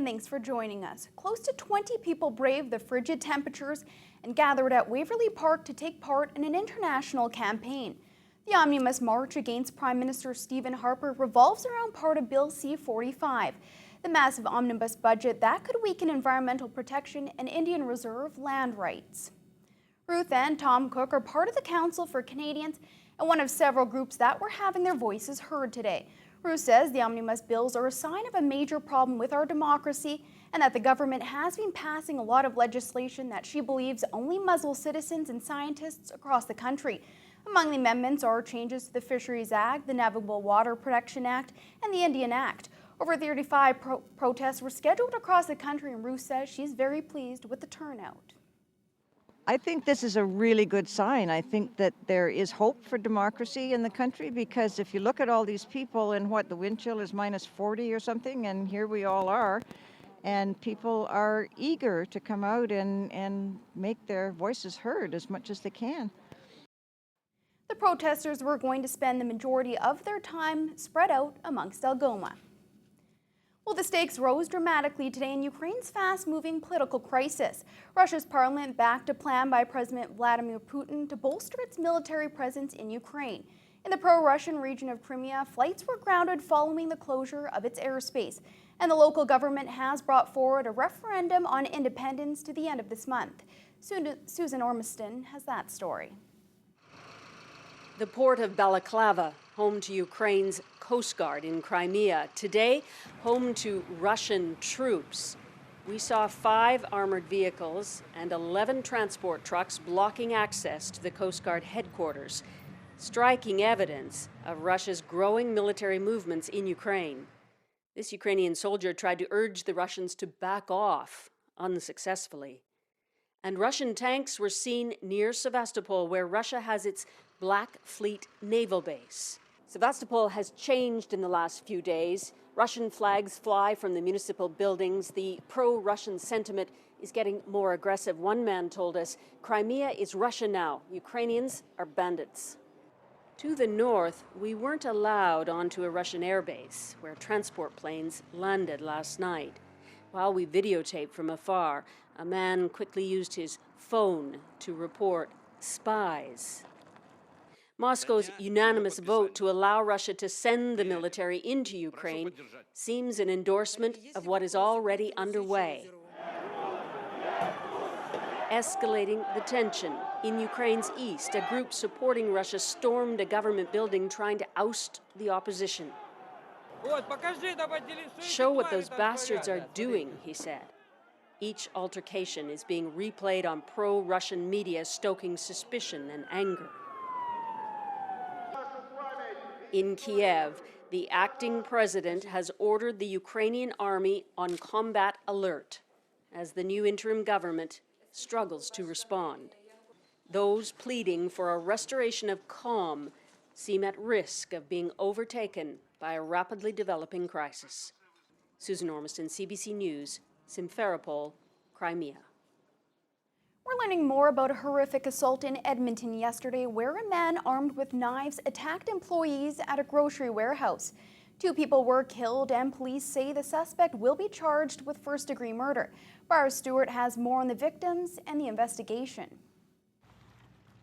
and thanks for joining us. Close to 20 people braved the frigid temperatures and gathered at Waverley Park to take part in an international campaign. The Omnibus March against Prime Minister Stephen Harper revolves around part of Bill C-45, the massive omnibus budget that could weaken environmental protection and Indian Reserve land rights. Ruth and Tom Cook are part of the Council for Canadians and one of several groups that were having their voices heard today. Ruth says the omnibus bills are a sign of a major problem with our democracy and that the government has been passing a lot of legislation that she believes only muzzles citizens and scientists across the country. Among the amendments are changes to the Fisheries Act, the Navigable Water Protection Act, and the Indian Act. Over 35 protests were scheduled across the country, and Ruth says she's very pleased with the turnout. I think this is a really good sign. I think that there is hope for democracy in the country, because if you look at all these people and the wind chill is minus 40 or something, and here we all are, and people are eager to come out and make their voices heard as much as they can. The protesters were going to spend the majority of their time spread out amongst Algoma. Well, the stakes rose dramatically today in Ukraine's fast-moving political crisis. Russia's parliament backed a plan by President Vladimir Putin to bolster its military presence in Ukraine. In the pro-Russian region of Crimea, flights were grounded following the closure of its airspace, and the local government has brought forward a referendum on independence to the end of this month. Susan Ormiston has that story. The port of Balaclava, home to Ukraine's Coast Guard in Crimea, today home to Russian troops. We saw 5 armored vehicles and 11 transport trucks blocking access to the Coast Guard headquarters, striking evidence of Russia's growing military movements in Ukraine. This Ukrainian soldier tried to urge the Russians to back off, unsuccessfully. And Russian tanks were seen near Sevastopol, where Russia has its Black Fleet naval base. Sevastopol has changed in the last few days. Russian flags fly from the municipal buildings. The pro-Russian sentiment is getting more aggressive. One man told us, "Crimea is Russia now. Ukrainians are bandits." To the north, we weren't allowed onto a Russian airbase, where transport planes landed last night. While we videotaped from afar, a man quickly used his phone to report spies. Moscow's unanimous vote to allow Russia to send the military into Ukraine seems an endorsement of what is already underway. Escalating the tension. In Ukraine's east, a group supporting Russia stormed a government building trying to oust the opposition. "Show what those bastards are doing," he said. Each altercation is being replayed on pro-Russian media, stoking suspicion and anger. In Kiev, the acting president has ordered the Ukrainian army on combat alert as the new interim government struggles to respond. Those pleading for a restoration of calm seem at risk of being overtaken by a rapidly developing crisis. Susan Ormiston, CBC News, Simferopol, Crimea. We're learning more about a horrific assault in Edmonton yesterday, where a man armed with knives attacked employees at a grocery warehouse. 2 people were killed, and police say the suspect will be charged with first-degree murder. Barbara Stewart has more on the victims and the investigation.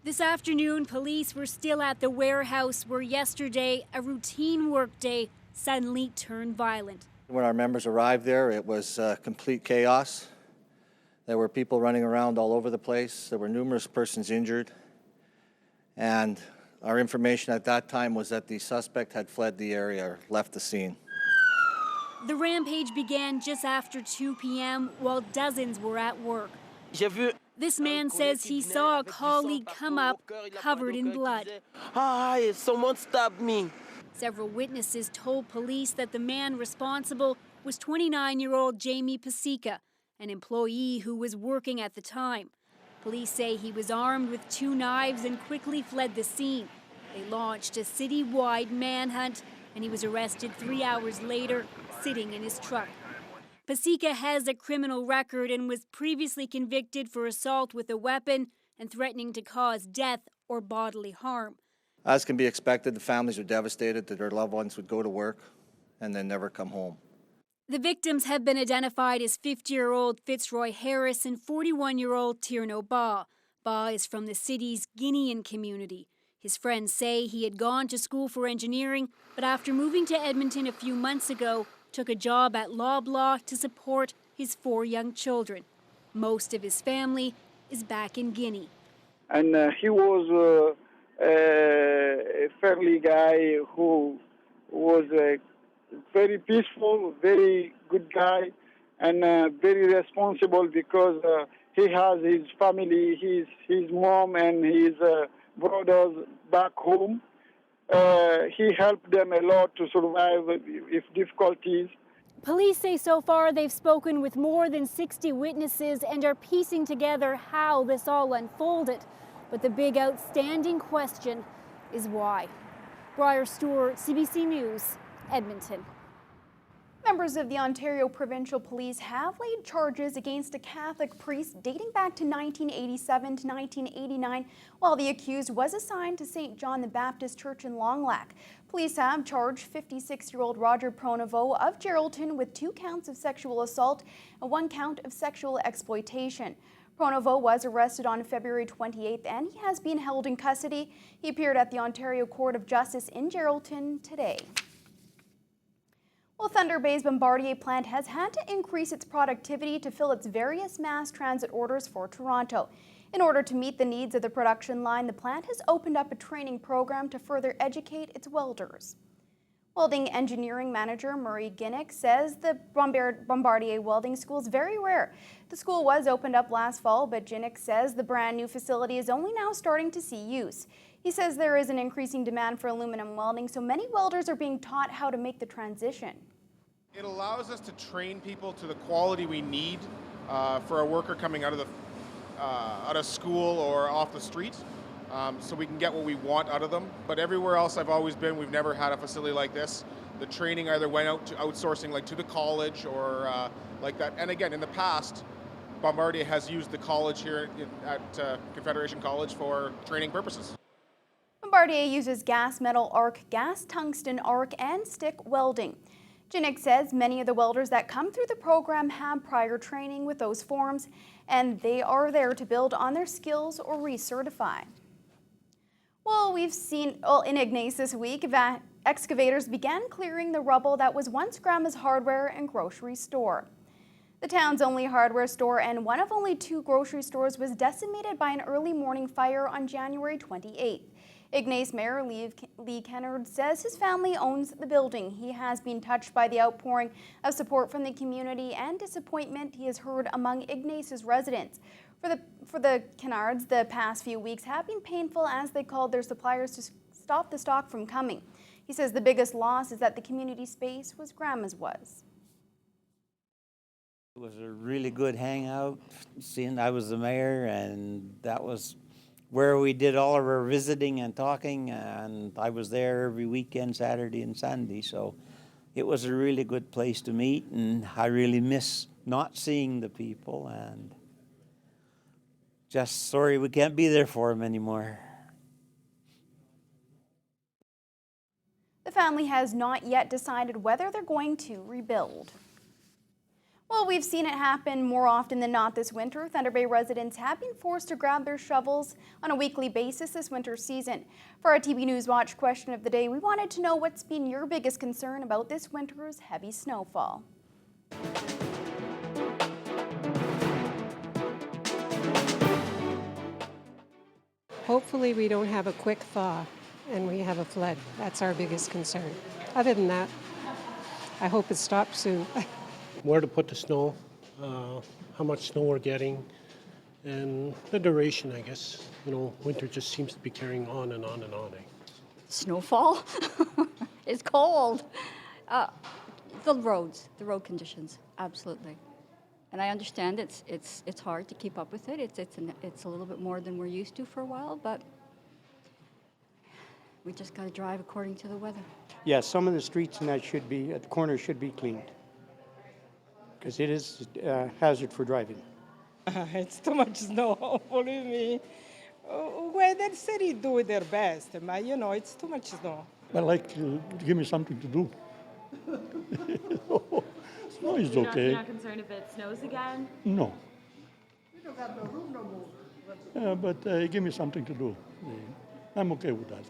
This afternoon, police were still at the warehouse where yesterday, a routine workday, suddenly turned violent. When our members arrived there, it was complete chaos. There were people running around all over the place. There were numerous persons injured. And our information at that time was that the suspect had fled the area or left the scene. The rampage began just after 2 p.m. while dozens were at work. This man says he saw a colleague come up covered in blood. Someone stabbed me. Several witnesses told police that the man responsible was 29-year-old Jamie Pasika, an employee who was working at the time. Police say he was armed with 2 knives and quickly fled the scene. They launched a city-wide manhunt, and he was arrested 3 hours later, sitting in his truck. Pasika has a criminal record and was previously convicted for assault with a weapon and threatening to cause death or bodily harm. As can be expected, the families were devastated that their loved ones would go to work and then never come home. The victims have been identified as 50-year-old Fitzroy Harris and 41-year-old Tierno Ba. Ba is from the city's Guinean community. His friends say he had gone to school for engineering, but after moving to Edmonton a few months ago, took a job at Loblaw to support his 4 young children. Most of his family is back in Guinea. And he was a friendly guy who was very peaceful, very good guy, and very responsible because he has his family, his mom and his brothers back home. He helped them a lot to survive if difficulties. Police say so far they've spoken with more than 60 witnesses and are piecing together how this all unfolded. But the big outstanding question is why. Briar Stewart, CBC News, Edmonton. Members of the Ontario Provincial Police have laid charges against a Catholic priest dating back to 1987 to 1989, while the accused was assigned to St. John the Baptist Church in Long Lac. Police have charged 56-year-old Roger Pronovost of Geraldton with 2 counts of sexual assault and 1 count of sexual exploitation. Pronovost was arrested on February 28th and he has been held in custody. He appeared at the Ontario Court of Justice in Geraldton today. Well, Thunder Bay's Bombardier plant has had to increase its productivity to fill its various mass transit orders for Toronto. In order to meet the needs of the production line, the plant has opened up a training program to further educate its welders. Welding engineering manager Murray Ginnick says the Bombardier Welding School is very rare. The school was opened up last fall, but Ginnick says the brand new facility is only now starting to see use. He says there is an increasing demand for aluminum welding, so many welders are being taught how to make the transition. It allows us to train people to the quality we need for a worker coming out of school or off the street, so we can get what we want out of them. But everywhere else I've always been, we've never had a facility like this. The training either went out to outsourcing, like to the college or like that. And again, in the past, Bombardier has used the college here at Confederation College for training purposes. Bombardier uses gas metal arc, gas tungsten arc, and stick welding. Ginnick says many of the welders that come through the program have prior training with those forms, and they are there to build on their skills or recertify. Well, we've seen in Ignace this week, excavators began clearing the rubble that was once Grandma's hardware and grocery store. The town's only hardware store and one of only 2 grocery stores was decimated by an early morning fire on January 28th. Ignace Mayor Lee Kennard says his family owns the building. He has been touched by the outpouring of support from the community and disappointment he has heard among Ignace's residents. For the Kennards, the past few weeks have been painful as they called their suppliers to stop the stock from coming. He says the biggest loss is that the community space was Grandma's was. It was a really good hangout, seeing I was the mayor, and that was where we did all of our visiting and talking, and I was there every weekend, Saturday and Sunday, so it was a really good place to meet, and I really miss not seeing the people, and just sorry we can't be there for them anymore. The family has not yet decided whether they're going to rebuild. Well, we've seen it happen more often than not this winter. Thunder Bay residents have been forced to grab their shovels on a weekly basis this winter season. For our TV News Watch question of the day, we wanted to know what's been your biggest concern about this winter's heavy snowfall. Hopefully we don't have a quick thaw and we have a flood. That's our biggest concern. Other than that, I hope it stops soon. Where to put the snow, how much snow we're getting, and the duration, I guess. You know, winter just seems to be carrying on and on and on. Snowfall? It's cold. The road conditions, absolutely. And I understand it's hard to keep up with it. It's a little bit more than we're used to for a while, but we just got to drive according to the weather. Yeah, some of the streets and that should be, at the corners should be cleaned, because it is a hazard for driving. It's too much snow, believe me. Weather City do their best, but you know, it's too much snow. I like to give me something to do. No, it's okay. You're not concerned if it snows again? No. But give me something to do. I'm okay with that.